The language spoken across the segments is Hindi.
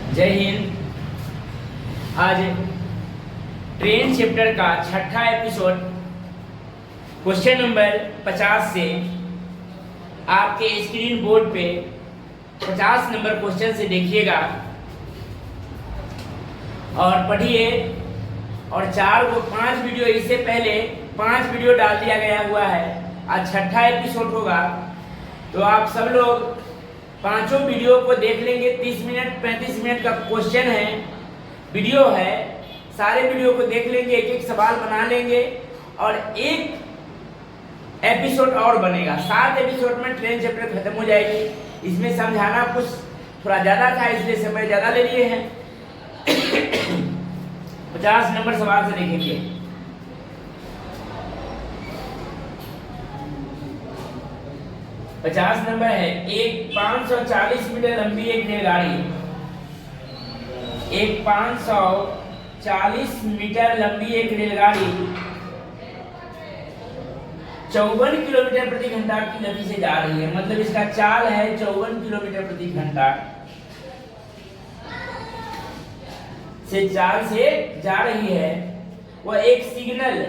जय हिंद। आज ट्रेन चैप्टर का छठा एपिसोड क्वेश्चन नंबर 50 से आपके स्क्रीन बोर्ड पे 50 नंबर क्वेश्चन से देखिएगा और पढ़िए। और 5 वीडियो, इससे पहले 5 वीडियो डाल दिया गया हुआ है। आज छठा एपिसोड होगा तो आप सब लोग पांचों वीडियो को देख लेंगे। 30 मिनट 35 मिनट का क्वेश्चन है, वीडियो है। सारे वीडियो को देख लेंगे, एक एक सवाल बना लेंगे और एक एपिसोड और बनेगा। 7 एपिसोड में ट्रेन चैप्टर खत्म हो जाएगी। इसमें समझाना कुछ थोड़ा ज़्यादा था, इसलिए समय ज़्यादा ले लिए हैं। 50 नंबर सवाल से देखेंगे। पचास नंबर है, एक 540 मीटर लंबी एक रेलगाड़ी, एक 540 मीटर लंबी एक रेलगाड़ी 54 किलोमीटर प्रति घंटा की गति से जा रही है। मतलब इसका चाल है 54 किलोमीटर प्रति घंटा से चाल से जा रही है। वह एक सिग्नल,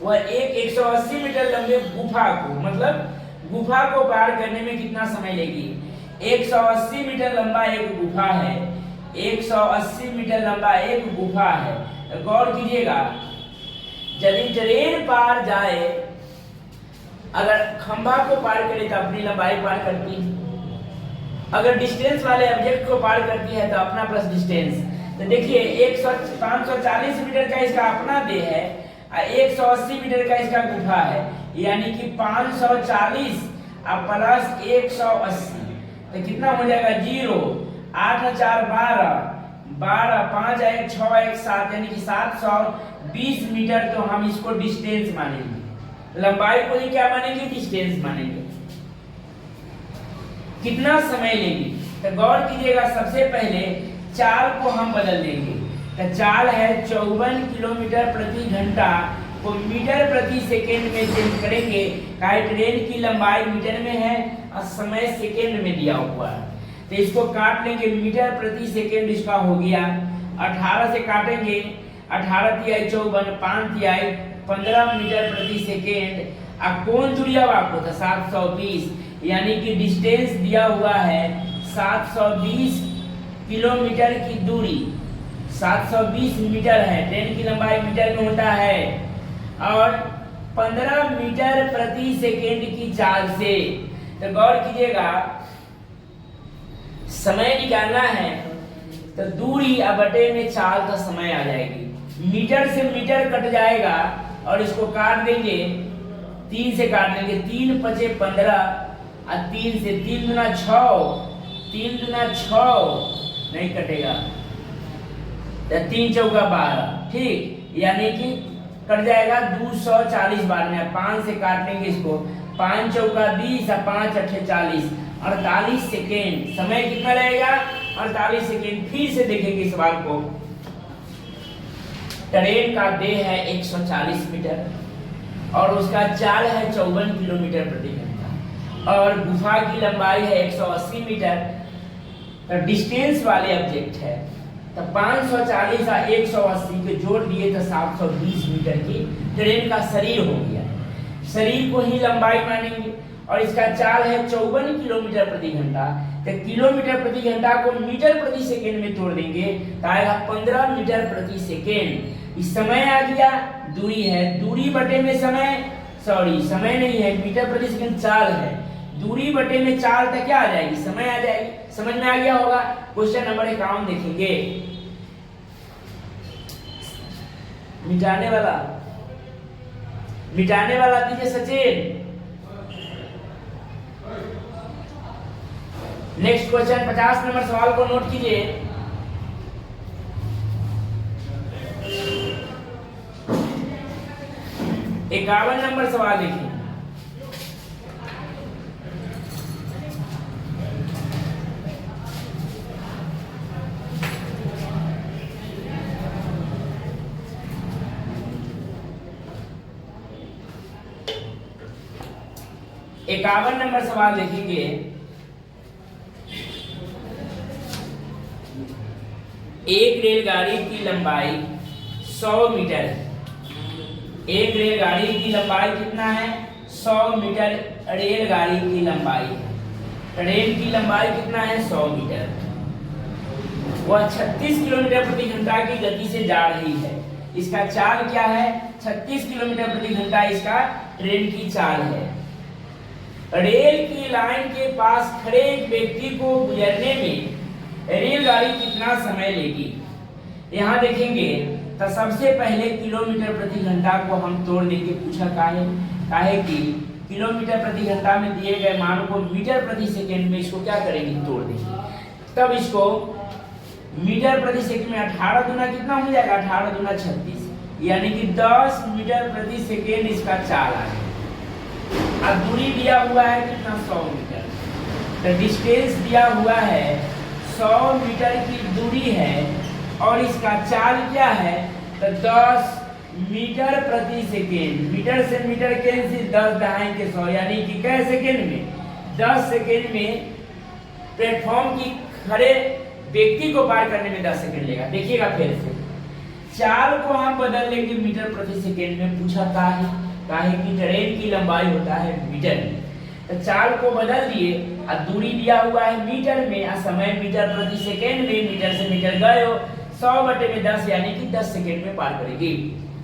वह एक 180 मीटर लंबे गुफा को, मतलब गुफा को पार करने में कितना समय लेगी। 180 मीटर लंबा एक गुफा है, 180 मीटर लंबा एक गुफा है। तो गौर कीजिएगा, यदि ट्रेन पार जाए, अगर खंभा को पार करे तो अपनी लंबाई पार करती, अगर डिस्टेंस वाले ऑब्जेक्ट को पार करती है तो अपना प्लस डिस्टेंस। तो देखिए 540 मीटर का इसका अपना देह है, 180 मीटर का इसका गुफा है, यानी कि 540 अब प्लस 180 तो कितना हो जाएगा 0। 8 और 4 12, 12 5 1 6 1 7, यानी कि 720 मीटर। तो हम इसको डिस्टेंस मानेंगे, लंबाई को ही क्या मानेंगे, डिस्टेंस मानेंगे। कितना समय लेगी तो गौर कीजिएगा, सबसे पहले चाल को हम बदल देंगे। तो चाल है 54 किलोमीटर प्रति घंटा को मीटर प्रति सेकेंड में चेंज करेंगे। ट्रेन की लंबाई मीटर में है और समय सेकेंड में दिया हुआ है, तो इसको काट लेंगे। मीटर प्रति सेकेंड इसका हो गया 18 से काटेंगे, 18 तिहाई 54, 5 तिहाई 15 मीटर प्रति सेकेंड। अब कौन दूरी अब आपको था 720, यानी कि डिस्टेंस दिया हुआ है 720 किलोमीटर की दूरी, 720 मीटर है। ट्रेन की लंबाई मीटर में होता है और 15 मीटर प्रति सेकेंड की चाल से। तो गौर कीजिएगा, समय निकालना है तो दूरी अब बटे में चाल का समय आ जाएगी। मीटर से मीटर कट जाएगा और इसको काट देंगे, 3 से काट देंगे। 3 पचे 15 और 3 से 3 दूना 6, 3 दूना 6 नहीं कटेगा, 3 चौका 12, ठीक, यानी कि कट जाएगा 240 बार में। 5 से काट लेंगे इसको, 5 चौका 20 और 5 अठे 40, 48 सेकेंड। समय कितना रहेगा 48 सेकेंड। फिर से देखेंगे सवाल को। ट्रेन का देह है 140 मीटर और उसका चाल है 54 किलोमीटर प्रति घंटा और गुफा की लंबाई है 180 मीटर। तो डिस्टेंस वाले ऑब्जेक्ट है, तो 540 और 180 के जोड़ दिए तो 720 मीटर की ट्रेन का शरीर हो गया। शरीर को ही लंबाई मानेंगे और इसका चाल है 54 किलोमीटर प्रति घंटा। तो किलोमीटर प्रति घंटा को मीटर प्रति सेकेंड में तोड़ देंगे तो आएगा 15 मीटर प्रति सेकेंड। इस समय आ गया, दूरी है, दूरी बटे में समय, सॉरी समय नहीं है, मीटर प्रति सेकेंड चाल है, दूरी बटे में चाल तक क्या आ जाएगी, समय आ जाएगी। समझ में आ गया होगा। क्वेश्चन नंबर 51 देखेंगे। मिटाने वाला दीजिए सचिन। नेक्स्ट क्वेश्चन 50 नंबर सवाल को नोट कीजिए। इक्यावन नंबर सवाल देखिए। इक्यावन नंबर सवाल देखेंगे। एक रेलगाड़ी की लंबाई 100 मीटर है। एक रेलगाड़ी की लंबाई कितना है? 100 मीटर रेलगाड़ी की लंबाई है। ट्रेन की लंबाई कितना है? 100 मीटर। वह 36 किलोमीटर प्रति घंटा की गति से जा रही है। इसका चाल क्या है? 36 किलोमीटर प्रति घंटा इसका ट्रेन की चाल है। रेल की लाइन के पास खड़े एक व्यक्ति को गुजरने में रेलगाड़ी कितना समय लेगी? यहाँ देखेंगे तो सबसे पहले किलोमीटर प्रति घंटा को हम तोड़ देंगे। पूछा काहे कि किलोमीटर प्रति घंटा में दिए गए मान को मीटर प्रति सेकेंड में इसको क्या करेंगे? तोड़ देंगे। तब इसको मीटर प्रति सेकंड में 18 दूना कितना हो जाएगा? 18 दूना 36, यानी कि 10 मीटर प्रति सेकेंड इसका चाल है। अब दूरी दिया हुआ है कितना? 100 मीटर। तो डिस्टेंस दिया हुआ है 100 मीटर की दूरी है और इसका चाल क्या है? तो 10 मीटर प्रति सेकेंड। मीटर से मीटर कैंसिल, 10 दहाई के 100, यानी कि कै सेकेंड में? 10 सेकेंड में प्लेटफॉर्म की खड़े व्यक्ति को पार करने में 10 सेकेंड लेगा। देखिएगा फिर से चाल को हम बदल लेंगे मीटर प्रति सेकेंड में। पूछा काहे कि ट्रेन की लंबाई होता है मीटर में। तो चाल को बदल दिए और दूरी दिया हुआ है मीटर में और समय मीटर प्रति सेकेंड में। मीटर से मीटर गए हो 100/10, यानी कि 10 सेकेंड में पार करेगी।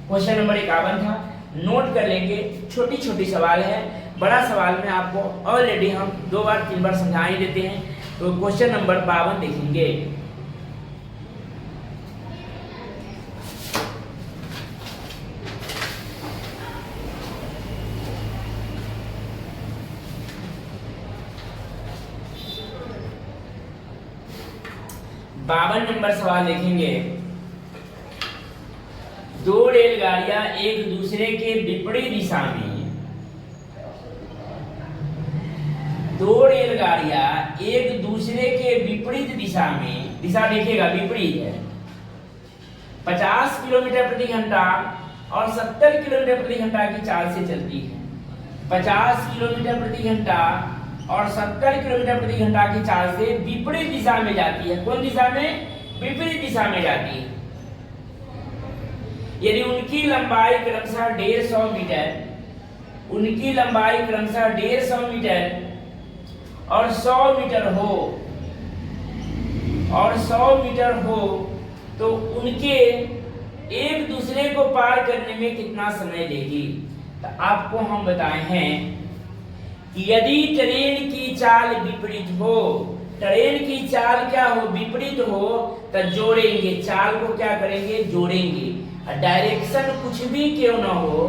क्वेश्चन नंबर 51 था, नोट कर लेंगे। छोटी छोटी सवाल है, बड़ा सवाल में आपको ऑलरेडी हम 2 बार 3 बार समझा ही देते हैं। तो क्वेश्चन नंबर 52 देखेंगे। बावन नंबर सवाल देखेंगे। दो रेलगाड़ियां एक दूसरे के विपरीत दिशा में, दो रेलगाड़ियां एक दूसरे के विपरीत दिशा में, दिशा देखिएगा विपरीत है, 50 किलोमीटर प्रति घंटा और 70 किलोमीटर प्रति घंटा की चाल से चलती है। 50 किलोमीटर प्रति घंटा और 70 किलोमीटर प्रति घंटा की चाल से विपरीत दिशा में जाती है। कौन दिशा में? विपरीत दिशा में जाती है। यदि उनकी लंबाई क्रमशः 150 मीटर, उनकी लंबाई क्रमशः 150 मीटर और 100 मीटर हो, और 100 मीटर हो, तो उनके एक दूसरे को पार करने में कितना समय लेगी? तो आपको हम बताए हैं कि यदि ट्रेन की चाल विपरीत हो, ट्रेन की चाल क्या हो? विपरीत हो, तो जोड़ेंगे, चाल को क्या करेंगे? जोड़ेंगे। डायरेक्शन कुछ भी क्यों ना हो,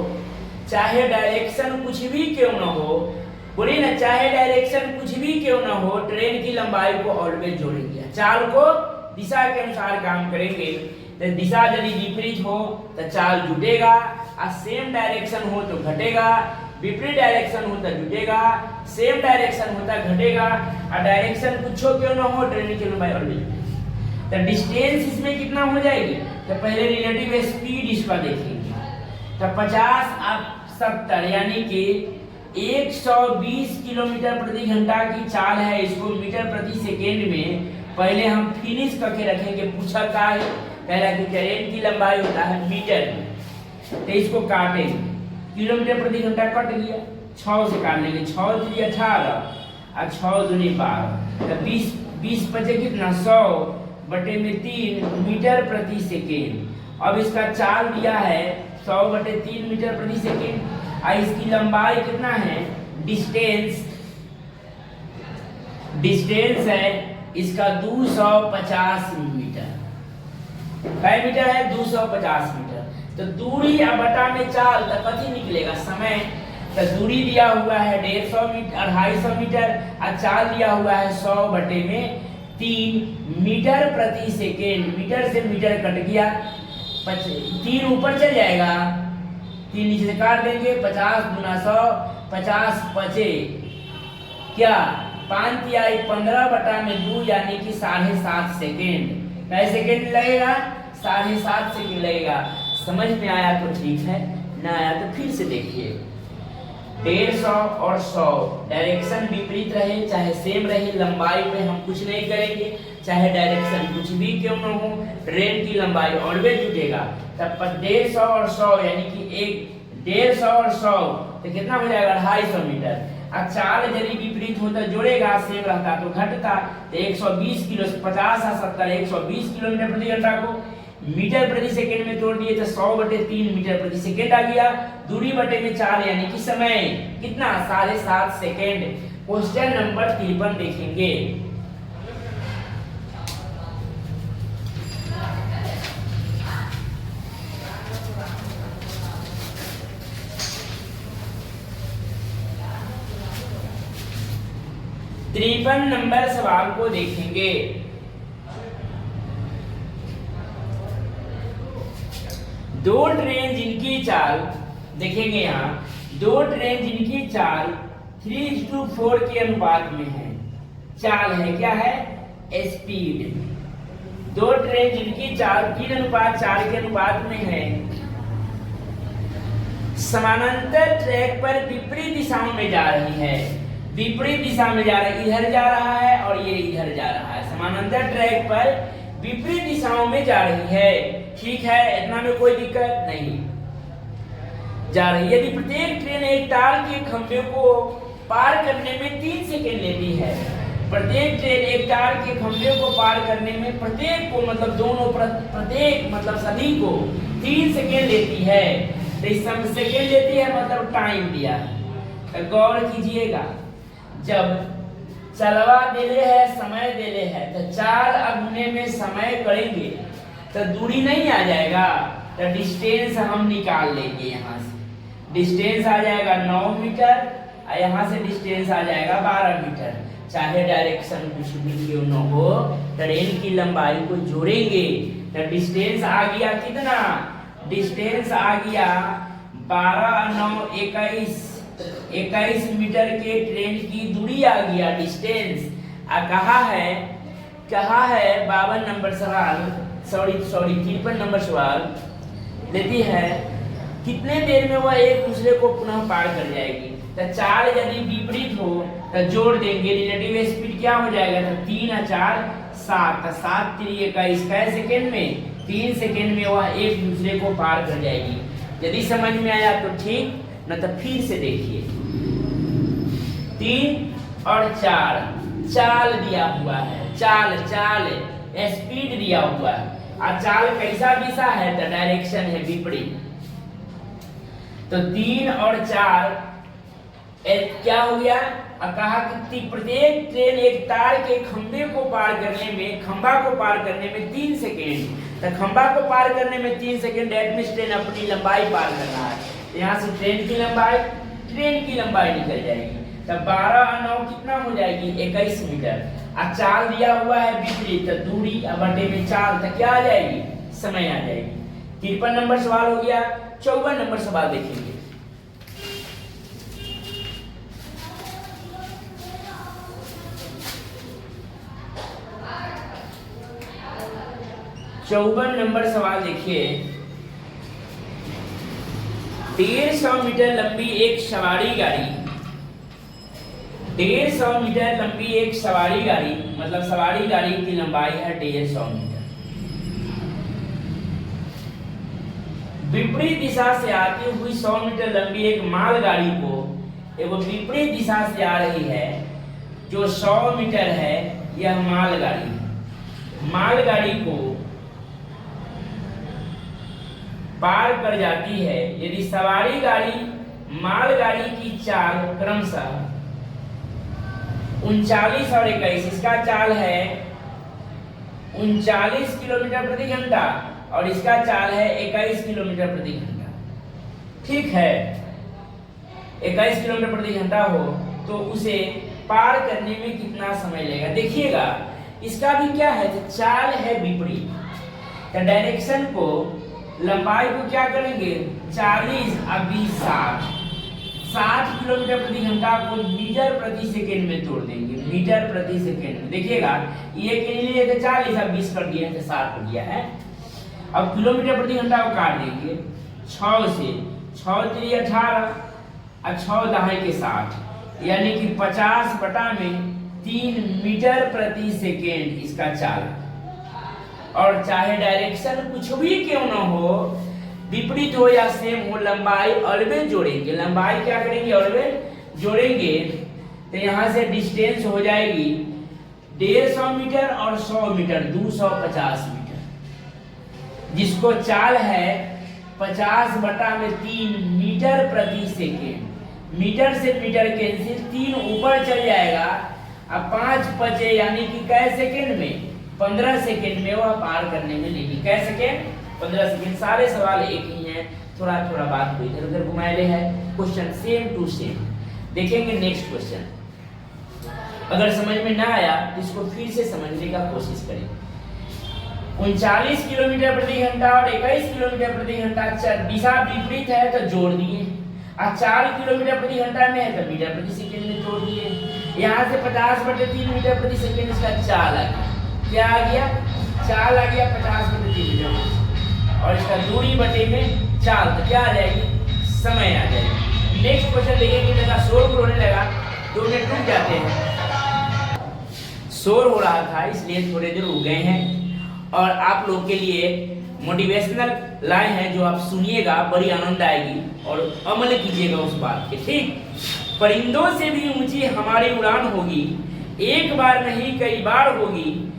चाहे डायरेक्शन कुछ भी क्यों ना हो, बोलिए ना, चाहे डायरेक्शन कुछ भी क्यों ना हो, ट्रेन की लंबाई को ऑलवेज जोड़ेंगे। चाल को दिशा के अनुसार काम करेंगे। तो दिशा यदि विपरीत हो तो चाल जुटेगा, और सेम डायरेक्शन हो तो घटेगा, विपरीत डायरेक्शन हो तो जुटेगा, सेम डायरेक्शन होता घटेगा, और डायरेक्शन कुछ क्यों ना हो, ट्रेन की लंबाई ऑलवेज। तो डिस्टेंस इसमें कितना हो जाएगी? तो पहले रिलेटिव स्पीड इसका देखेंगे। तो 50 और 70 यानी कि 120 किलोमीटर प्रति घंटा की चाल है। इसको मीटर प्रति सेकेंड में पहले हम फिनिश करके रखेंगे। पूछा का है? पहला कि ट्रेन की लंबाई होता है मीटर में, तो इसको काटेंगे। किलोमीटर प्रति घंटा कट गया, 6 से काट लेंगे। 6 3 18 और 6 दूनी 12, तो 20 बचे कितना? 100/3 मीटर प्रति सेकेंड। अब इसका चाल दिया है 100/3 मीटर प्रति सेकेंड, और इसकी लंबाई कितना है? डिस्टेंस है इसका 250 मीटर। कै मीटर है? 250 मीटर। तो दूरी या बटा में चाल, तो कथी निकलेगा? समय। तो दूरी दिया हुआ है 150 मीटर, 250 मीटर, और चाल दिया हुआ है 100/3 मीटर प्रति सेकेंड। मीटर से मीटर कट गया, 3 ऊपर चल जाएगा, 3 नीचे से काट देंगे। 50 गुना 100, 50 बचे क्या? 5 तिहाई 15/2, यानी कि 7.5 सेकेंड। कै सेकेंड लगेगा? 7.5 सेकेंड लगेगा। समझ में आया तो ठीक है, ना आया तो फिर से देखिए। 150 और 100 डायरेक्शन विपरीत रहे चाहे सेम रहे, लंबाई पे हम कुछ नहीं करेंगे। चाहे डायरेक्शन कुछ भी क्यों न हो, ट्रेन की लंबाई ऑलवेज जुटेगा। तब 150 और 100 यानी कि 150 और 100 तो कितना हो जाएगा 250 मीटर। अब चाल यदि विपरीत होता जोड़ेगा सेम रहता तो घटता, तो 120 किलो 50 और 70 120 किलोमीटर प्रति घंटा को मीटर प्रति सेकंड में तोड़ दिए तो 100/3 मीटर प्रति सेकंड आ गया। दूरी बटे में 4 यानी कि समय कितना 7.5 सेकंड। क्वेश्चन नंबर 53 देखेंगे। तिरपन नंबर सवाल को देखेंगे। दो ट्रेन जिनकी चाल देखेंगे यहाँ, दो ट्रेन जिनकी चाल 3:4 के अनुपात में है। चाल है क्या है स्पीड। दो ट्रेन जिनकी चाल 3:4 के अनुपात में है, समानांतर ट्रैक पर विपरीत दिशाओं में जा रही है। विपरीत दिशा में जा रहा है, इधर जा रहा है और ये इधर जा रहा है। समानांतर ट्रैक पर विपरीत दिशाओं में जा रही है। ठीक है, इतना में कोई दिक्कत नहीं जा रही। यदि प्रत्येक ट्रेन एक तार के खंभे को पार करने में 3 सेकंड लेती है, प्रत्येक ट्रेन एक तार के खंभे को पार करने में प्रत्येक को मतलब दोनों प्रत्येक मतलब सभी को 3 सेकंड लेती है, तो इस सेकंड लेती है मतलब टाइम दिया है। तो गौर कीजिएगा, जब चलवा देले है समय देले है तो चाल अगुने में समय करेंगे तो दूरी नहीं आ जाएगा, तो डिस्टेंस हम निकाल लेंगे। यहाँ से डिस्टेंस आ जाएगा 9 मीटर और यहाँ से डिस्टेंस आ जाएगा 12 मीटर। चाहे डायरेक्शन कुछ भी क्यों न हो, ट्रेन की लंबाई को जोड़ेंगे तो डिस्टेंस आ गया कितना, डिस्टेंस आ गया 12 9 21 मीटर के ट्रेन की दूरी आ गया डिस्टेंस। कहा है 52 नंबर सवाल सॉरी 53 नंबर सवाल लेती है कितने देर में वह एक दूसरे को पुनः पार कर जाएगी। तो चाल यदि विपरीत हो तो जोड़ देंगे, रिलेटिव स्पीड क्या हो जाएगा, तो 3 और 4 7 तो 7 3 21 कैसे सेकेंड में 3 सेकेंड में वह एक दूसरे को पार कर जाएगी। यदि समझ में आया तो ठीक, न तो फिर से देखिए। 3 और 4 चाल दिया हुआ है, चाल स्पीड दिया हुआ है और चाल कैसा दिशा है तो डायरेक्शन है विपरीत। तो 3 और 4 क्या हो गया, कहा कि प्रत्येक ट्रेन एक तार के खंभे को पार करने में 3 सेकेंड, तो खंभा को पार करने में 3 सेकेंड एटमीन ट्रेन अपनी लंबाई पार कर रहा है। यहाँ से ट्रेन की लंबाई निकल जाएगी। तब 12 और 9 कितना हो जाएगी 21 मीटर। अब चाल दिया हुआ है विपरीत, तो दूरी बटे में 4 तक क्या आ जाएगी, समय आ जाएगी। 53 नंबर सवाल हो गया। 54 नंबर सवाल देखेंगे। चौवन नंबर सवाल देखिए। 150 मीटर लंबी एक सवारी गाड़ी, 150 मीटर लंबी एक सवारी गाड़ी मतलब सवारी गाड़ी की लंबाई है 150 मीटर। विपरीत दिशा से आती हुई 100 मीटर लंबी एक मालगाड़ी को एवं विपरीत दिशा से आ रही है जो 100 मीटर है, यह मालगाड़ी है। मालगाड़ी को पार कर जाती है यदि सवारी गाड़ी मालगाड़ी की चाल क्रमशः 39 और 21, इसका चाल है 39 किलोमीटर प्रति घंटा और इसका चाल है 21 किलोमीटर प्रति घंटा। ठीक है, 21 किलोमीटर प्रति घंटा हो तो उसे पार करने में कितना समय लगेगा। देखिएगा इसका भी क्या है, तो चाल है विपरीत, तो डायरेक्शन को लंबाई को क्या करेंगे 40 और 20 60 किलोमीटर प्रति घंटा को मीटर प्रति सेकंड में तोड़ देंगे, मीटर प्रति सेकंड में। देखिएगा ये के लिए तो 40 और 20 कर दिया है तो 60 हो गया है। अब किलोमीटर प्रति घंटा को काट देंगे 6 से, 6 3 18 और 6 दहाई के 60 यानी कि 50 बटा में 3 मीटर प्रति सेकेंड इसका चाल। और चाहे डायरेक्शन कुछ भी क्यों ना हो, विपरीत हो या सेम हो, लंबाई ऑलवेज जोड़ेंगे। लंबाई क्या करेंगे? ऑलवेज जोड़ेंगे। तो यहाँ से डिस्टेंस हो जाएगी 150 मीटर और 100 मीटर 250 मीटर, जिसको चाल है 50/3 मीटर प्रति सेकेंड। मीटर से मीटर कैंसिल, 3 ऊपर चल जाएगा। अब 5 बचे, यानी कि कै सेकेंड में? 15 सेकेंड में वह पार करने में लेगी। कै सेकेंड? 15 सेकेंड। सारे सवाल एक ही हैं, थोड़ा थोड़ा बात को इधर उधर घुमाए है। Question same to same. देखेंगे नेक्स्ट क्वेश्चन। अगर समझ में ना आया तो इसको फिर से समझने का कोशिश करें। 39 किलोमीटर प्रति घंटा और 21 किलोमीटर प्रति घंटा दिशा विपरीत है तो जोड़ दिए। 4 किलोमीटर प्रति घंटा में है तो मीटर प्रति सेकेंड में जोड़ दिए। यहाँ से 50/3 मीटर प्रति सेकेंड इसका चाल आ गया। क्या आ गया? चाल आ गया 50/3 मीटर, और इसका दूरी बटे में चाल, तो क्या आ जाएगी? समय आ जाएगी। नेक्स्ट क्वेश्चन देखेंगे। जगह शोर होने लगा, 2 मिनट रुक जाते हैं। शोर हो रहा था इसलिए थोड़े देर रुक गए हैं। और आप लोग के लिए मोटिवेशनल लाइन है जो आप सुनिएगा, बड़ी आनंद आएगी और अमल कीजिएगा उस बात के। ठीक, परिंदों से भी ऊंची हमारी उड़ान होगी, एक बार नहीं कई बार होगी।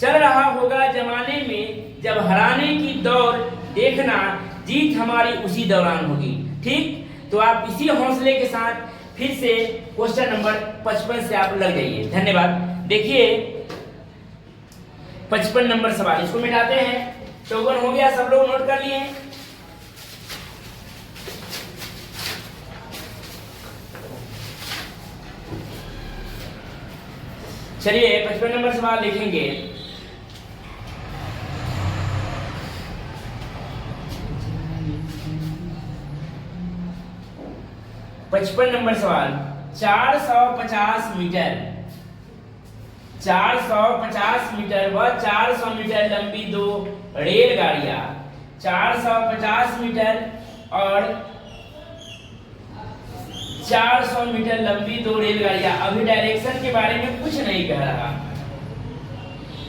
चल रहा होगा जमाने में जब हराने की दौड़, देखना जीत हमारी उसी दौरान होगी। ठीक, तो आप इसी हौसले के साथ फिर से क्वेश्चन नंबर 55 से आप लग जाइए। धन्यवाद। देखिए 55 नंबर सवाल, इसको मिटाते हैं। 54 हो गया, सब लोग नोट कर लिए। चलिए 55 नंबर सवाल लिखेंगे। पचपन नंबर सवाल, 450 मीटर 450 मीटर व 400 मीटर लंबी 2 रेलगाड़ियां, 450 मीटर और 400 मीटर लंबी 2 रेलगाड़ियां। अभी डायरेक्शन के बारे में कुछ नहीं कह रहा,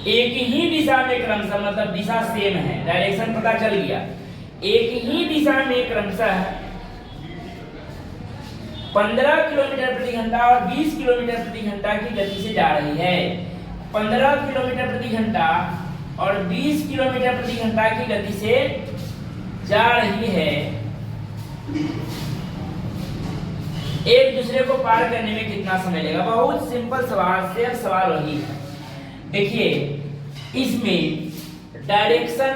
एक ही दिशा में क्रमशः, मतलब दिशा सेम है, डायरेक्शन पता चल गया। एक ही दिशा में क्रमशः 15 किलोमीटर प्रति घंटा और 20 किलोमीटर प्रति घंटा की गति से जा रही है। 15 किलोमीटर प्रति घंटा और 20 किलोमीटर प्रति घंटा की गति से जा रही है। एक दूसरे को पार करने में कितना समय लगेगा? बहुत सिंपल सवाल, सिर्फ सवाल वही है। देखिए इसमें डायरेक्शन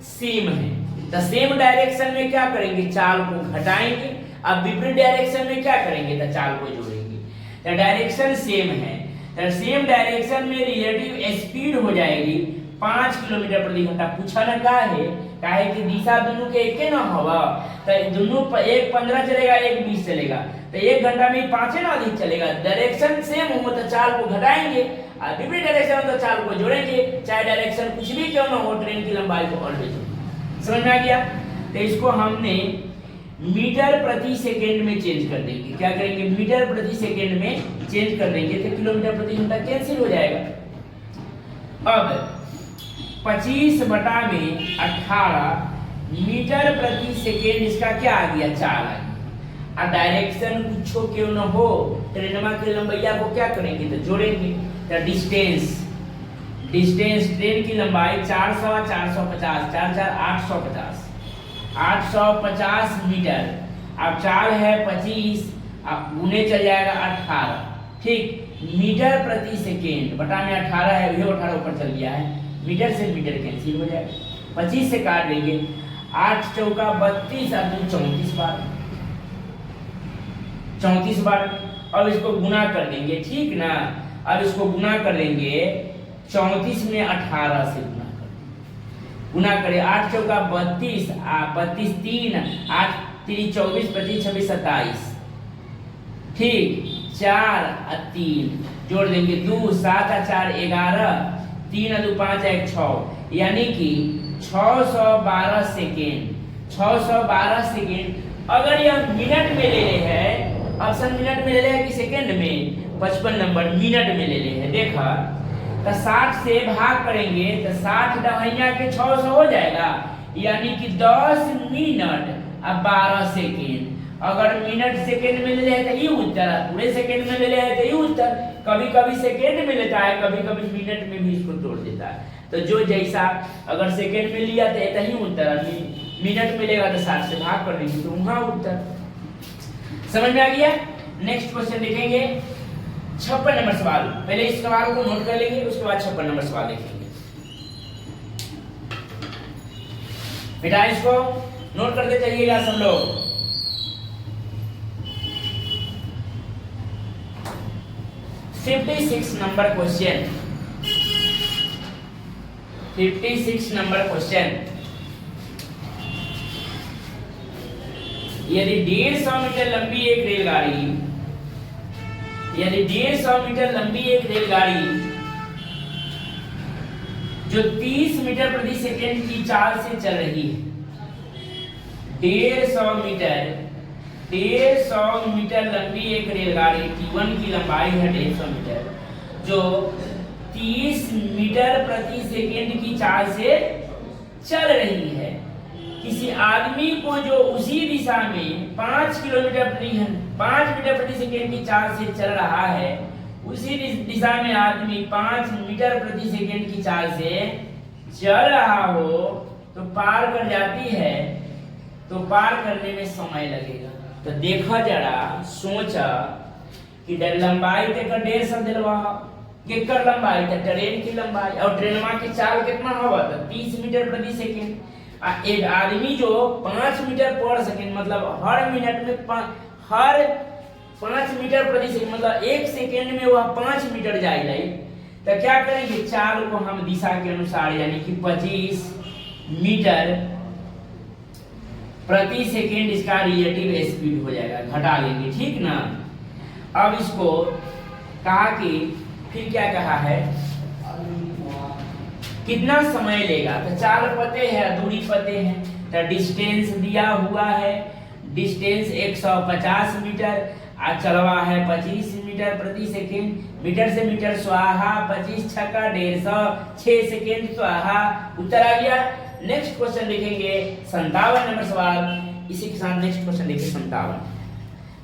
सेम है, तो सेम डायरेक्शन में क्या करेंगे? चाल को घटाएंगे। अब विपरीत डायरेक्शन में क्या करेंगे? तो चाल को जोड़ेंगे। तो डायरेक्शन सेम है, तो सेम डायरेक्शन में रिलेटिव स्पीड हो जाएगी 5 किलोमीटर प्रति घंटा। पूछा ना काहे कि दिशा दोनों के एक ना हवा, तो दोनों एक 15 चलेगा, एक 20 चलेगा, तो 1 घंटा में 5 ना अधिक चलेगा। डायरेक्शन सेम हो तो चाल को घटाएंगे, और विपरीत डायरेक्शन हो तो चाल को जोड़ेंगे। चाहे डायरेक्शन कुछ भी क्यों ना हो, ट्रेन की लंबाई को ऑलवेज समझ में आ गया। तो इसको हमने मीटर प्रति सेकेंड में चेंज कर देंगे। क्या करेंगे? मीटर प्रति सेकेंड में चेंज कर देंगे, तो किलोमीटर प्रति घंटा कैंसिल हो जाएगा। अब 25/18 मीटर प्रति सेकेंड इसका क्या आ गया? चाल आ गया। और डायरेक्शन कुछ क्यों न हो, ट्रेनमा की लंबाई को क्या करेंगे? तो जोड़ेंगे। तो डिस्टेंस ट्रेन की लंबाई 400 450 4 4 850 850 मीटर। अब चाल है 25, अब गुने चल जाएगा 18। ठीक, मीटर प्रति सेकेंड बटा में 18 है, ये 18 ऊपर चल गया है, मीटर से मीटर कैंसिल हो जाएगा। 25 से काट देंगे, 8 चौका 32 और 2 34 बार 34 बार। अब इसको गुना कर देंगे, ठीक ना। अब इसको गुना कर देंगे 34 में 18 से गुना करें। 8 चौका 32, 32 3, 8 3 24, 25 26 27। ठीक, 4 और 3 जोड़ देंगे, 2 7 और 4 11, 3 और 2 5 1 6, यानी कि 612 सेकेंड। 612 सेकेंड। अगर यह मिनट में ले रहे हैं, ऑप्शन मिनट में ले रहे हैं कि सेकेंड में, 55 नंबर मिनट में ले ले है। देखा तो 60 से भाग करेंगे तो 60 दवैया के 600 हो जाएगा, यानी कि 10 मिनट और 12 सेकेंड। अगर मिनट सेकेंड में ले तो ये उत्तर, पूरे सेकेंड में ले तो ये उत्तर। कभी कभी सेकेंड में लेता है, कभी कभी मिनट में भी इसको तोड़ देता है। तो जो जैसा अगर सेकेंड में लिया तो ऐसा ही उत्तर, मिनट में लेगा तो 60 से भाग कर देंगे तो वहां उत्तर। समझ में आ गया? नेक्स्ट क्वेश्चन देखेंगे 56 नंबर सवाल। पहले इस सवाल को नोट कर लेंगे, उसके बाद 56 नंबर सवाल देखेंगे। बेटा इसको नोट करते चलिएगा सब लोग। Number question, 56 number question. यदि 150 मीटर लंबी एक रेलगाड़ी, यदि 150 मीटर लंबी एक रेलगाड़ी जो 30 मीटर प्रति सेकेंड की चाल से चल रही है, 150 मीटर लंबी एक रेलगाड़ी T1 की लंबाई है 150 मीटर, जो 30 मीटर प्रति सेकेंड की चाल से चल रही है। किसी आदमी को जो उसी दिशा में 5 मीटर प्रति सेकेंड की चाल से चल रहा है, उसी दिशा में आदमी 5 मीटर प्रति सेकेंड की चाल से चल रहा हो तो पार कर जाती है, तो पार करने में समय लगेगा। तो देखा जरा, सोचा कि लंबाई तक 150 दिलवा केकर लंबाई तो ट्रेन की लंबाई, और ट्रेनवा की चाल कितना होगा तो 30 मीटर प्रति सेकेंड। एक आदमी जो 5 मीटर पर सेकेंड, मतलब हर मिनट में हर 5 मीटर प्रति सेकेंड, मतलब 1 सेकेंड में वह 5 मीटर जाएगा, तो क्या करेंगे, चाल को हम दिशा के अनुसार यानी कि 25 मीटर प्रति सेकेंड इसका रिलेटिव स्पीड हो जाएगा, घटा लेंगे, ठीक ना। अब इसको कहा कि फिर क्या कहा है, कितना समय लेगा, तो चाल पते हैं, दूरी पते हैं, तो डिस्टेंस दिया हुआ है, डिस्टेंस 150 मीटर, आज चलवा है 25 मीटर प्रति सेकेंड, मीटर से मीटर स्वाहा, 25 छक्का 150, 6 सेकेंड स्वाहा, उत्तर आ गया। नेक्स्ट क्वेश्चन देखेंगे 57 नंबर सवाल। इसी के साथ नेक्स्ट क्वेश्चन देखिए 57,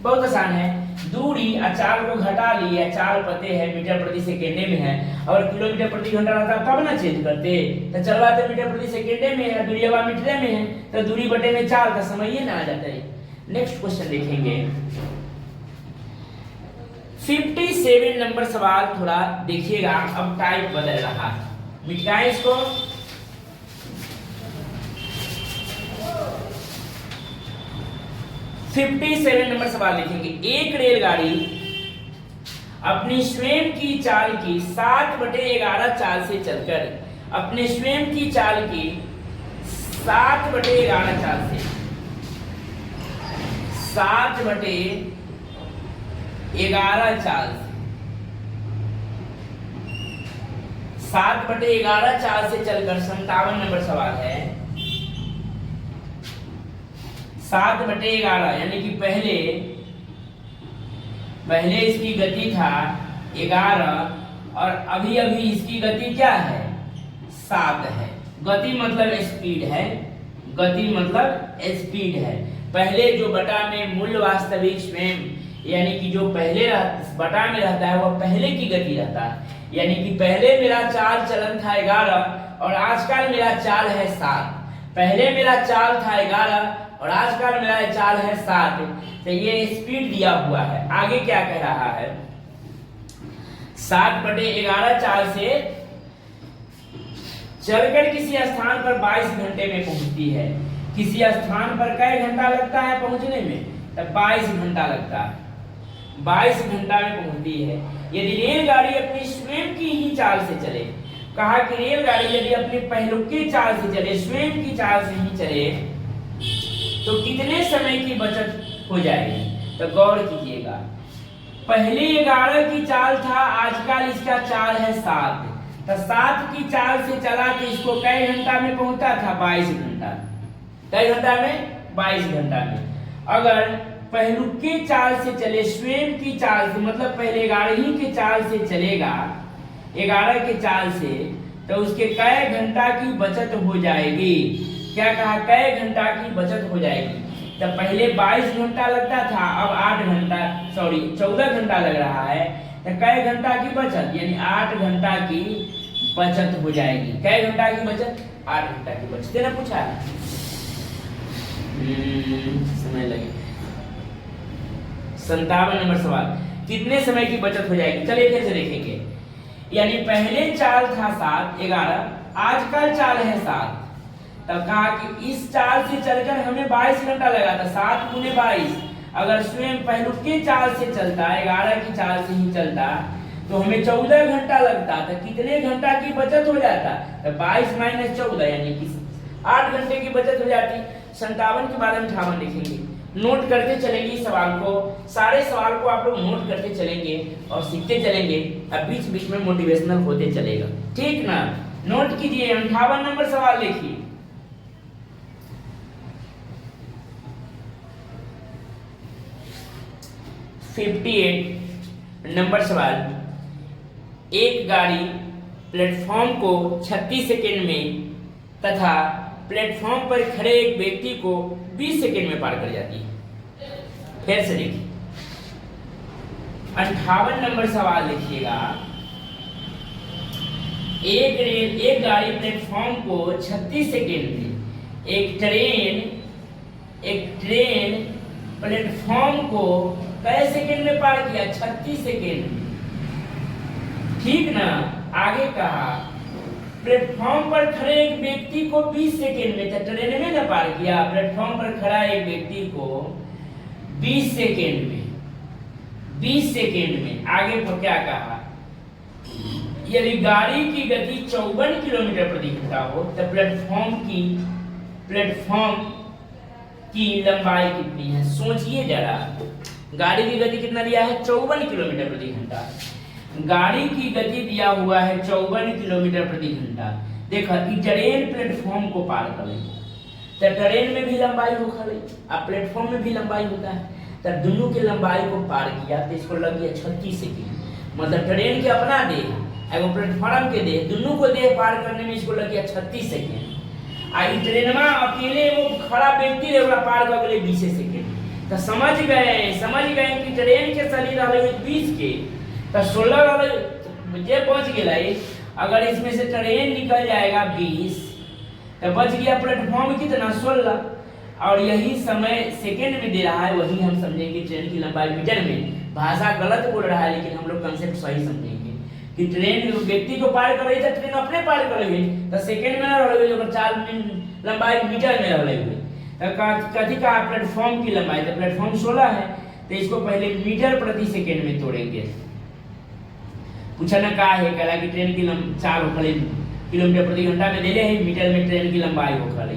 बहुत आसान है। दूरी चाल को घटा लिया, चाल पते है मीटर प्रति सेकेंड में है, और किलोमीटर प्रति घंटा रहता तब ना चेंज करते, तो चलवाते मीटर प्रति सेकेंड में है, दूरी मीटर में है, तो दूरी बटे में चाल का समय ही ना आ जाता है। नेक्स्ट क्वेश्चन देखेंगे 57 नंबर सवाल, थोड़ा देखिएगा, अब टाइप बदल रहा है, मिटाएं इसको। $57 नंबर सवाल देखेंगे। एक रेलगाड़ी अपनी स्वयं की चाल की 7/11 चाल से चलकर, अपने स्वयं की चाल की 7/11 चाल से 7/11 चाल से 7/11 चाल से चलकर 57 नंबर सवाल है। 7/11 यानी कि पहले इसकी गति था 11 और अभी इसकी गति क्या है 7 है। गति मतलब स्पीड है, गति मतलब स्पीड है। पहले जो बटा में मूल वास्तविक स्वयं यानी कि जो पहले बटा में रहता है वह पहले की गति रहता है, यानी कि पहले मेरा चाल चलन था 11 और आजकल मेरा चाल है 7। पहले मेरा चाल था 11 और आजकल मेरा चाल है 7, तो ये स्पीड दिया हुआ है। आगे क्या कह रहा है, 7/11 चाल से चलकर किसी स्थान पर 22 घंटे में पहुंचती है। किसी स्थान पर कै घंटा लगता है पहुंचने में, तो 22 घंटा लगता है, 22 घंटा में पहुंचती है। यदि रेलगाड़ी अपनी स्वयं की ही चाल से चले, कहा कि रेलगाड़ी यदि अपनी पहलुकी चाल से चले, स्वयं की चाल से ही चले, तो कितने समय की बचत हो जाएगी। तो गौर कीजिएगा, पहले 11 की चाल था, आजकल इसका चाल है 7, तो 7 की चाल से चला तो इसको कई घंटा में पहुंचा था 22 घंटा। कई घंटा में 22 घंटा में। अगर पहलुके चाल से चले, स्वयं की चाल से, मतलब पहले 11 के चाल से चलेगा, 11 के चाल से, तो उसके कै घंटा की बचत हो जाएगी। क्या कहा? कै घंटा की बचत हो जाएगी। तो पहले 22 घंटा लगता था, अब 8 घंटा, सॉरी 14 घंटा लग रहा है। तो कै घंटा की बचत, यानी 8 घंटा की बचत हो जाएगी। कै घंटा की बचत? 8 घंटा की बचत। ना पूछा समय लगे। 57 नंबर सवाल, कितने समय की बचत हो जाएगी? चलिए फिर से देखेंगे। यानी पहले चाल था 7, 11, आजकल चाल है 7। तब कहा कि इस चाल से चलकर हमें 22 घंटा लगा था। 7 गुने 22, अगर स्वयं पहलुके चाल से चलता, 11 की चाल से ही चलता, तो हमें 14 घंटा लगता। तो कितने घंटा की बचत हो जाता? तो 22 माइनस 14, यानी कि 8 घंटे की बचत हो जाती। 57 के बाद हम 58 लिखेंगे। नोट करते चलेंगे इस सवाल को, सारे सवाल को आप लोग नोट करते चलेंगे और सीखते चलेंगे। अब बीच बीच में मोटिवेशनल होते चलेगा, ठीक ना? नोट कीजिए। 58 नंबर सवाल देखिए। नंबर सवाल, एक गाड़ी प्लेटफॉर्म को 36 सेकेंड में तथा प्लेटफॉर्म पर खड़े एक व्यक्ति को 20 सेकेंड में पार कर जाती है। फिर से देखिए 58 नंबर सवाल लिखिएगा। एक गाड़ी प्लेटफॉर्म को 36 सेकेंड में, एक ट्रेन प्लेटफॉर्म को कै सेकेंड में पार किया? 36 सेकेंड में, ठीक ना? आगे कहा प्लेटफॉर्म पर खड़े एक व्यक्ति को 20 सेकेंड में, तो ट्रेन में ना पार किया, प्लेटफॉर्म पर खड़ा एक व्यक्ति को 20 सेकेंड में, 20 सेकेंड में। आगे पर क्या कहा? यदि गाड़ी की गति 54 किलोमीटर प्रति घंटा हो तो प्लेटफॉर्म की लंबाई कितनी है? सोचिए जरा, गाड़ी की गति कितना दिया है? 54 किलोमीटर प्रति घंटा। गाड़ी की गति दिया हुआ है 54 किलोमीटर प्रति घंटा। देखो ट्रेन प्लेटफॉर्म को पार करे तो ट्रेन में भी लंबाई हो खड़े, अब प्लेटफॉर्म में भी लंबाई होता है, तो दोनों की लंबाई को पार किया तो इसको लग गया 36 सेकेंड। मतलब ट्रेन के अपना देह एवं प्लेटफॉर्म के देह, दोनों को देह पार करने में इसको लग गया 36 सेकेंड। ट्रेन में अकेले वो खड़ा व्यक्ति रहेगा पार कर गए 20 सेकेंड। तो समझ गए कि ट्रेन के शरीर रहे 20 के, तो 16 जे बच गया। अगर इसमें से ट्रेन निकल जाएगा 20, तो बच गया प्लेटफॉर्म कितना? 16। और यही समय सेकेंड में दे रहा है, वही हम समझेंगे ट्रेन की लंबाई मीटर में। भाषा गलत बोल रहा है, लेकिन हम लोग कंसेप्ट सही समझेंगे कि ट्रेन व्यक्ति को पार कर रही है, ट्रेन अपने पार कर रही है, तो सेकेंड में ना रह गई, अगर 4 लंबाई मीटर में रह गई। तो कथी का प्लेटफॉर्म की लंबाई, तो प्लेटफॉर्म 16 है, तो इसको पहले मीटर प्रति सेकेंड में तोड़ेंगे। पूछा ना का है, कहा कि ट्रेन की 4 किलोमीटर प्रति घंटा में दे रहे हैं, मीटर में ट्रेन की लंबाई हो खड़ी।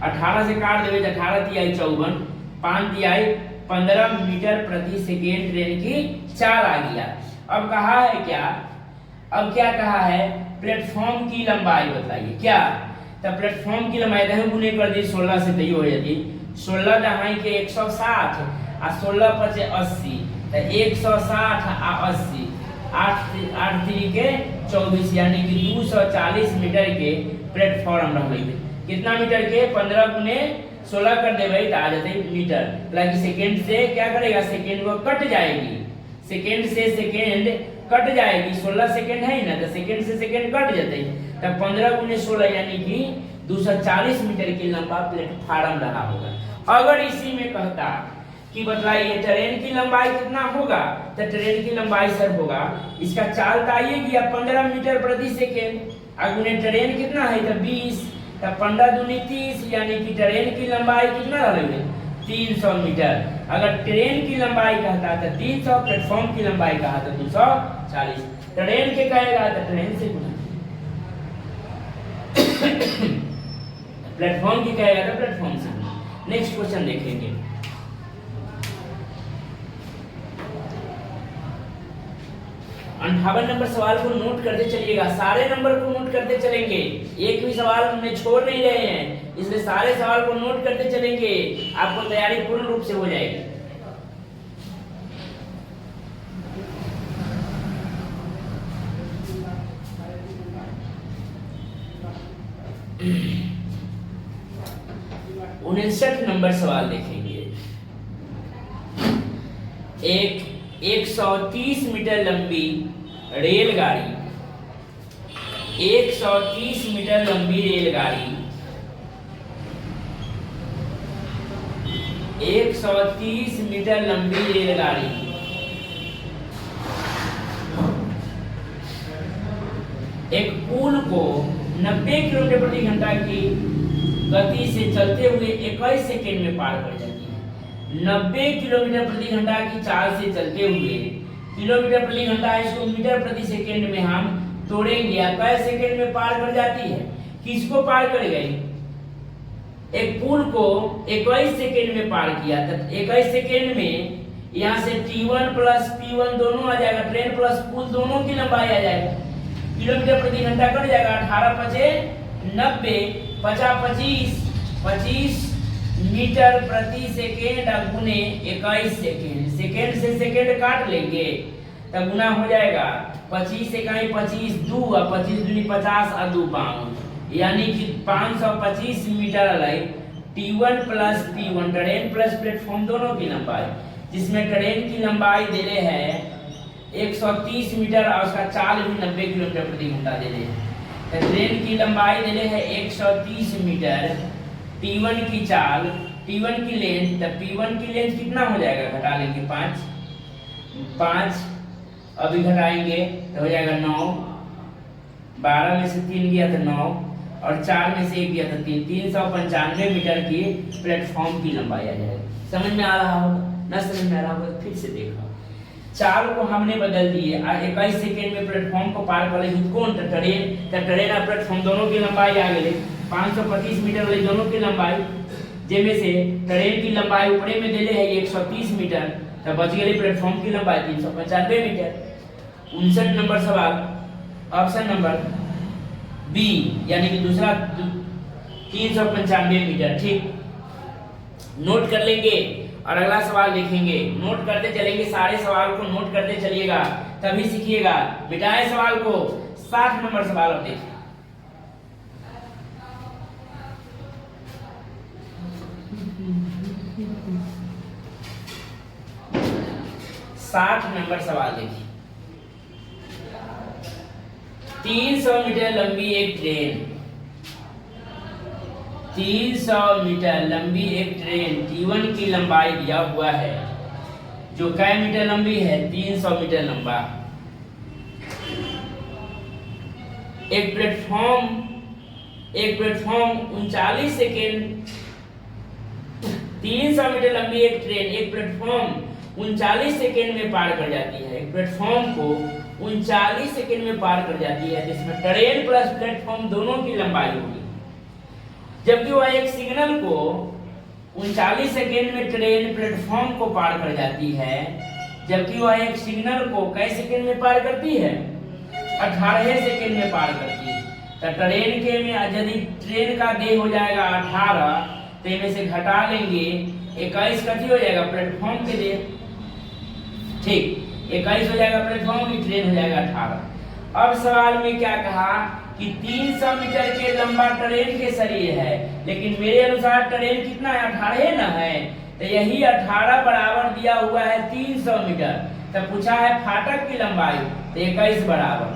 18 से काट देवे तो 18 तिहाई 54, 5 तिहाई 15 मीटर प्रति सेकेंड ट्रेन की 4 आ गया। अब कहा है क्या? अब क्या कहा है? प्लेटफॉर्म की लंबाई बताइए। क्या? तो प्लेटफॉर्म की लंबाई दहे गुने कर दी 16 से, तैयो हो जाती 16 दहाई के 160 आ 16 पचे 80, तो 160 आ 80, 8 3 के 24, यानी कि 240 मीटर के प्लेटफॉर्म रह गई। कितना मीटर के? 15 गुने 16 कर देवे तो आ जाते मीटर। हालांकि सेकेंड से क्या करेगा? सेकेंड वो कट जाएगी, सेकेंड से सेकेंड कट जाएगी। 16 सेकेंड है ना, तो सेकेंड से सेकेंड कट जाते, तब 15 गुने 16 यानी कि 240 मीटर की लंबा प्लेटफॉर्म रहा होगा। अगर इसी में कहता कि बताइए ट्रेन की लंबाई कितना होगा, तो ट्रेन की लंबाई सर होगा, इसका चाल तो आइए गया 15 मीटर प्रति सेकेंड, अगुने ट्रेन कितना है? तो 20, तो 15 दूनी 30, यानी कि ट्रेन की लंबाई कितना रहेगी? 300 मीटर। अगर ट्रेन की लंबाई कहता तो 300, प्लेटफॉर्म की लंबाई कहा तो 240। ट्रेन के कहेगा तो ट्रेन से गुना, प्लेटफॉर्म की कहेगा तो प्लेटफॉर्म से गुना। नेक्स्ट क्वेश्चन देखेंगे। अंठावन नंबर सवाल को नोट करते चलिएगा, सारे नंबर को नोट करते चलेंगे, एक भी सवाल में छोड़ नहीं रहे हैं, इसलिए सारे सवाल को नोट करते चलेंगे, आपको तैयारी पूर्ण रूप से हो जाएगी। 59 नंबर सवाल देखेंगे। एक 130 मीटर लंबी रेलगाड़ी 130 मीटर लंबी रेलगाड़ी 130 मीटर लंबी रेलगाड़ी एक पुल को 90 किलोमीटर प्रति घंटा की गति से चलते हुए 21 सेकेंड में पार कर जाती है। 90 किलोमीटर प्रति घंटा की चाल से चलते हुए, किलोमीटर प्रति घंटा इसको मीटर प्रति सेकेंड में हम तोड़ेंगे, 21 सेकेंड में पार कर जाती है। किसको पार कर गई? एक पुल को 21 सेकेंड में पार किया। तो 21 सेकेंड में यहाँ से T1 प्लस P1 दोनों आ जाएगा, ट्रेन प्लस पुल दोनों की लंबाई आ जाएगा। किलोमीटर प्रति घंटा कट जाएगा, 18 पचे 90, 50 25 मीटर प्रति सेकेंड गुने 21 सेकेंड। सेकेंड से सेकेंड काट लेंगे तब गुना हो जाएगा 25 इकाई 25 दू और 25 दूनी 50 और 2 5, यानी कि 525 मीटर अलाई T1 plus P1 train plus platform दोनों की लंबाई, जिसमें ट्रेन की लंबाई दे रहे हैं 130 मीटर और उसका चाल भी 90 किलोमीटर प्रति घंटा दे रहे हैं। तो ट्रेन की लंबाई दे रहे हैं 130 मीटर, T1 की चाल, T1 की लेंथ, तो P1 की लेंथ कितना हो जाएगा? घटा लेंगे 5 अभी घटाएंगे तो हो जाएगा 9, 12 में से 3 गया तो 9 और 4 में से 1 गया तो 3, 395 मीटर की प्लेटफॉर्म की लंबाई आ जाएगी। समझ में आ रहा होगा? ना समझ में आ रहा होगा फिर से देखो। चाल को हमने बदल दिए, 21 सेकेंड में प्लेटफॉर्म को पार कर ली। कौन? ट्रेन और प्लेटफॉर्म दोनों की लंबाई आ गई 525 मीटर वाली दोनों की लंबाई, जिसमें से ट्रेन की लंबाई ऊपरे में दिले है 130 मीटर, तो बच गई प्लेटफॉर्म की लंबाई 395 मीटर। 59 नंबर सवाल ऑप्शन नंबर बी, यानी कि दूसरा 395 मीटर। ठीक, नोट कर लेंगे और अगला सवाल देखेंगे। नोट करते चलेंगे, सारे सवाल को नोट करते चलिएगा तभी सीखिएगा। मिटाए सवाल को। 60 नंबर सवाल अब देखिए। 60 नंबर सवाल देखिए। 300 मीटर लंबी एक ट्रेन 300 मीटर लंबी एक ट्रेन T1 की लंबाई दिया हुआ है, जो कै मीटर लंबी है? 300 मीटर लंबा। एक प्लेटफॉर्म 39 सेकेंड 300 मीटर लंबी एक ट्रेन एक प्लेटफॉर्म 39 सेकेंड में पार कर जाती है। एक प्लेटफॉर्म को 39 सेकेंड में पार कर जाती है, जिसमें ट्रेन प्लस प्लेटफॉर्म दोनों की लंबाई होगी। जबकि वह एक सिग्नल को 39 सेकेंड में ट्रेन प्लेटफॉर्म को पार कर जाती है, जबकि वह एक सिग्नल को कै सेकेंड में पार करती है? 18 सेकेंड में पार करती है। तो ट्रेन के में यदि ट्रेन का देह हो जाएगा 18, तो इनमें से घटा लेंगे 21 कथी हो जाएगा? प्लेटफॉर्म के देह। ठीक, 21 हो जाएगा प्लेटफॉर्म की, ट्रेन हो जाएगा 18। अब सवाल में क्या कहा कि 300 मीटर के लंबा ट्रेन के शरीर है, लेकिन मेरे अनुसार ट्रेन कितना है? 18 ना है, तो यही 18 बराबर दिया हुआ है 300 मीटर। तो पूछा है फाटक की लंबाई, तो 21 बराबर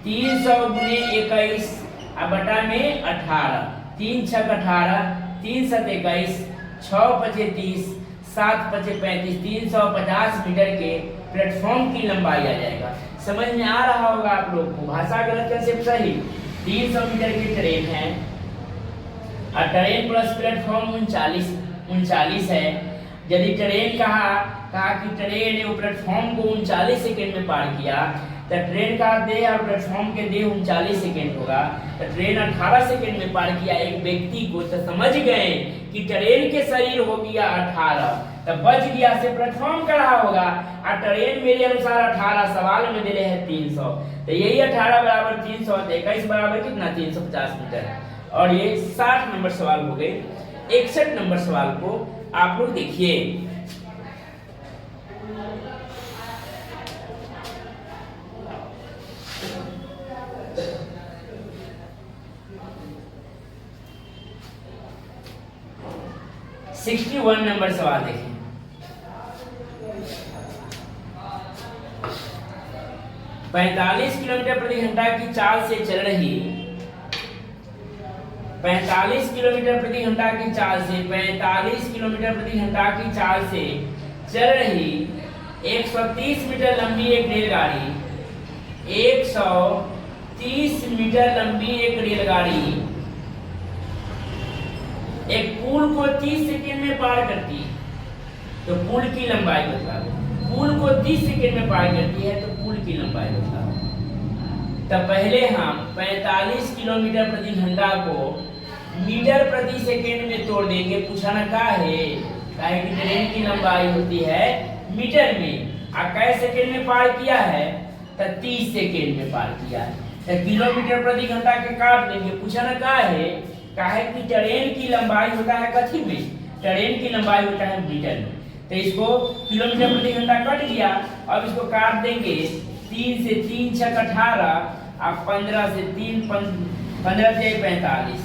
300 गुने 21 बटा में 18, 3 छक 18, 3 7 21, 6 पचे 30, 7 पचे 35, 350 मीटर के प्लेटफॉर्म की लंबाई आ जाएगा। समझ में आ रहा होगा आप लोग को? भाषा गलत कंसेप्ट सही। 300 मीटर की ट्रेन है और ट्रेन प्लस प्लेटफॉर्म 39 है। यदि ट्रेन कहा कि ट्रेन ने प्लेटफॉर्म को 39 सेकेंड में पार किया, तो ट्रेन का देह और प्लेटफॉर्म के देह 39 सेकेंड होगा, तो ट्रेन 18 सेकेंड में पार किया एक व्यक्ति को, तो समझ गए कि ट्रेन के शरीर हो गया 18, तो बच गया से प्लेटफॉर्म का रहा होगा। और ट्रेन मेरे अनुसार 18, सवाल में दिले है 300, तो यही 18 बराबर 300, 21 बराबर कितना? 350 मीटर। और ये 60 नंबर सवाल हो गए। 61 नंबर सवाल को आप लोग देखिए। 61 नंबर सवाल देखें। पैंतालीस किलोमीटर प्रति घंटा की चाल से चल रही 45 किलोमीटर प्रति घंटा की चाल से 45 किलोमीटर प्रति घंटा की चाल से चल रही 130 मीटर लंबी एक रेलगाड़ी 130 मीटर लंबी एक रेलगाड़ी एक पुल को 30 सेकंड में पार करती है। तो पुल की लंबाई बता दो। पुल को 30 सेकंड में पार करती है तो पुल की लंबाई बता दो। तब पहले हम 45 किलोमीटर प्रति घंटा को मीटर प्रति सेकंड में तोड़ देंगे। पूछा ना का है कि ट्रेन की लंबाई होती है मीटर में। और कै सेकंड में पार किया है तो 30 सेकंड में पार किया है। तो किलोमीटर प्रति घंटा के काट देंगे। पूछा ना का है कि ट्रेन की लंबाई होता है कथी में? ट्रेन की लंबाई होता है मीटर में। तो इसको किलोमीटर प्रति घंटा कट गया। अब इसको काट देंगे 3 से 3 छक 18 और 15 से 3 15 से 45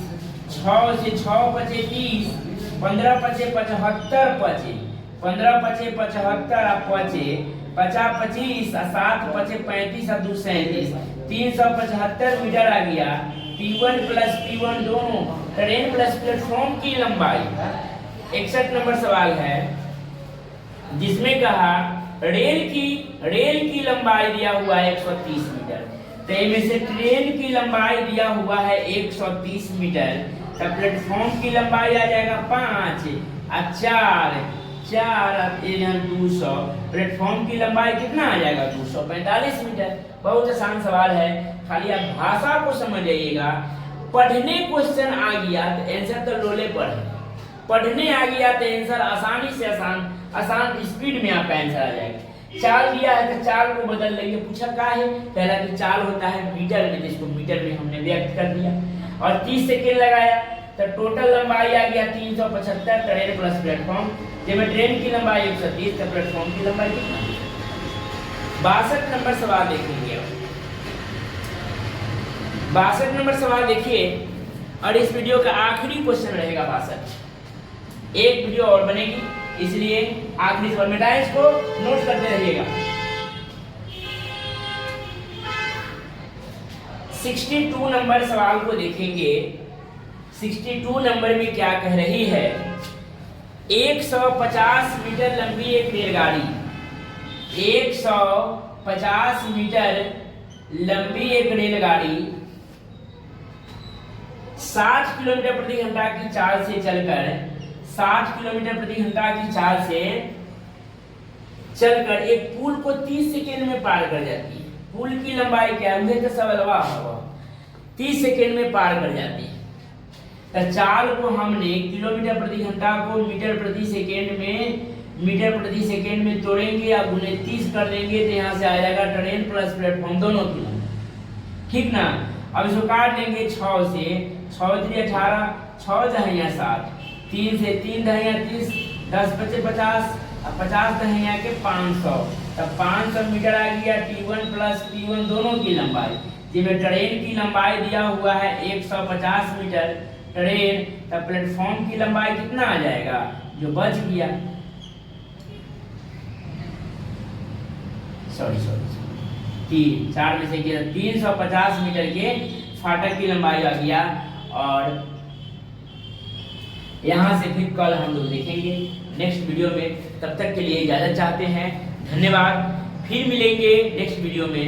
6 से 6 पचे 30 15 पचे 75 पचे 15 पचे 75 और पचे 50 25 और 7 पचे 35 और 2 37 375 मीटर आ गया। P1 प्लस P1 दोनों ट्रेन प्लस प्लेटफॉर्म की लंबाई। 61 नंबर सवाल है जिसमें कहा रेल की लंबाई दिया हुआ है 130 मीटर। तो इनमें से ट्रेन की लंबाई दिया हुआ है 130 मीटर। तो प्लेटफॉर्म की लंबाई आ जाएगा 5 और 4 200। प्लेटफॉर्म की लंबाई कितना आ जाएगा? 245 मीटर। बहुत आसान सवाल है, खाली आप भाषा को समझ जाइएगा। पढ़ने क्वेश्चन आ गया तो आंसर तो लोले पढ़ने आ गया तो आंसर आसानी से आसान स्पीड में आपका आंसर आ जाएगा। चाल दिया है तो चाल को बदल लेंगे। पूछा का है? पहला कि चाल होता है मीटर में, जिसको मीटर में हमने व्यक्त कर दिया और 30 सेकेंड लगाया तो टोटल लंबाई आ गया 375 ट्रेन प्लस प्लेटफॉर्म। जब ट्रेन की लंबाई 130 तो प्लेटफॉर्म की लंबाई कितना? 62 नंबर सवाल देखेंगे। 62 नंबर सवाल देखिए और इस वीडियो का आखिरी क्वेश्चन रहेगा 62। एक वीडियो और बनेगी इसलिए आखिरी सवाल में इसको नोट करते रहिएगा। 62 नंबर सवाल को देखेंगे। 62 नंबर में क्या कह रही है? 150 मीटर लंबी एक रेलगाड़ी 150 मीटर लंबी एक रेलगाड़ी 60 किलोमीटर प्रति घंटा की चाल से चलकर 60 किलोमीटर प्रति घंटा की चाल से चलकर एक पुल को 30 सेकेंड में पार कर जाती है। पुल की लंबाई क्या है? मुझे तो सवालवा होगा 30 सेकेंड में पार कर जाती है। तो चाल को हमने किलोमीटर प्रति घंटा को मीटर प्रति सेकेंड में तोड़ेंगे या गुने 30 कर देंगे तो यहाँ से आ जाएगा ट्रेन प्लस प्लेटफॉर्म दोनों की। ठीक ना? अब इसको काट लेंगे 6 से 6 3 18 6 दहिया 7 3 से 3 दहिया 30 10 बचे 50 और 50 दहिया के 500। तब 500 मीटर आ गया T1 प्लस P1 दोनों की लंबाई। जिसमें ट्रेन की लंबाई दिया हुआ है 150 मीटर ट्रेन। तब प्लेटफॉर्म की लंबाई कितना आ जाएगा जो बच गया? सॉरी 4 में से 350 मीटर के फाटक की लंबाई आ गया। और यहाँ से फिर कल हम लोग देखेंगे नेक्स्ट वीडियो में। तब तक के लिए इजाजत चाहते हैं। धन्यवाद। फिर मिलेंगे नेक्स्ट वीडियो में।